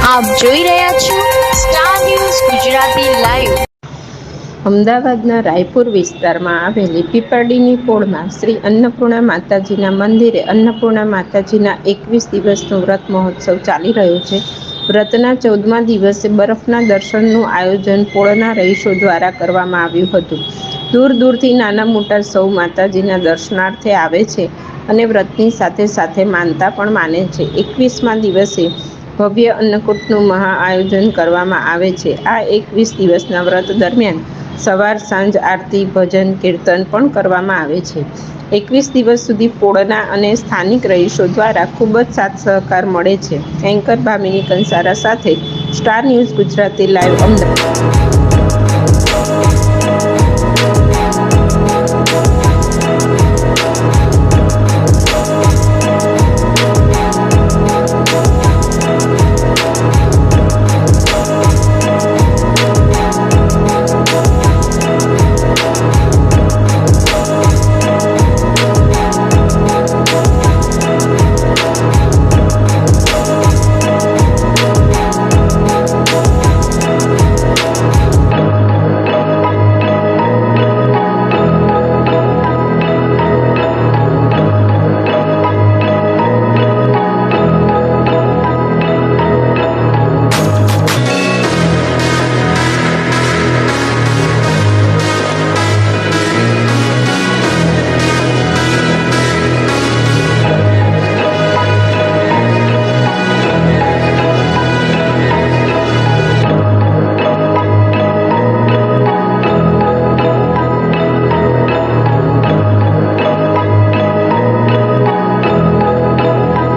આપ જોઈ રહ્યા છો સ્ટાર ન્યૂઝ ગુજરાતી લાઈવ। અમદાવાદના રાયપુર વિસ્તારમાં આવેલી પીપળીની પોળમાં શ્રી અન્નપૂર્ણા માતાજીના મંદિરે અન્નપૂર્ણા માતાજીના 21 દિવસનો વ્રત મહોત્સવ ચાલી રહ્યો છે। વ્રતના 14મા દિવસે બરફના દર્શનનું આયોજન પોળના રહીશો દ્વારા કરવામાં આવ્યું હતું। દૂર દૂરથી નાના મોટા સૌ માતાજીના દર્શનાર્થે આવે છે અને વ્રતની સાથે સાથે માનતા પણ માને છે। 21મા દિવસે ભવ્ય અન્નકૂટનું મહા આયોજન કરવામાં આવે છે। આ 21 દિવસના વ્રત દરમિયાન સવાર સાંજ આરતી ભજન કીર્તન પણ કરવામાં આવે છે। 21 દિવસ સુધી પોળના અને સ્થાનિક રહીશો દ્વારા ખૂબ જ સાથ સહકાર મળે છે। એન્કર ભામિની કંસારા સાથે star news Gujarati live Ahmedabad.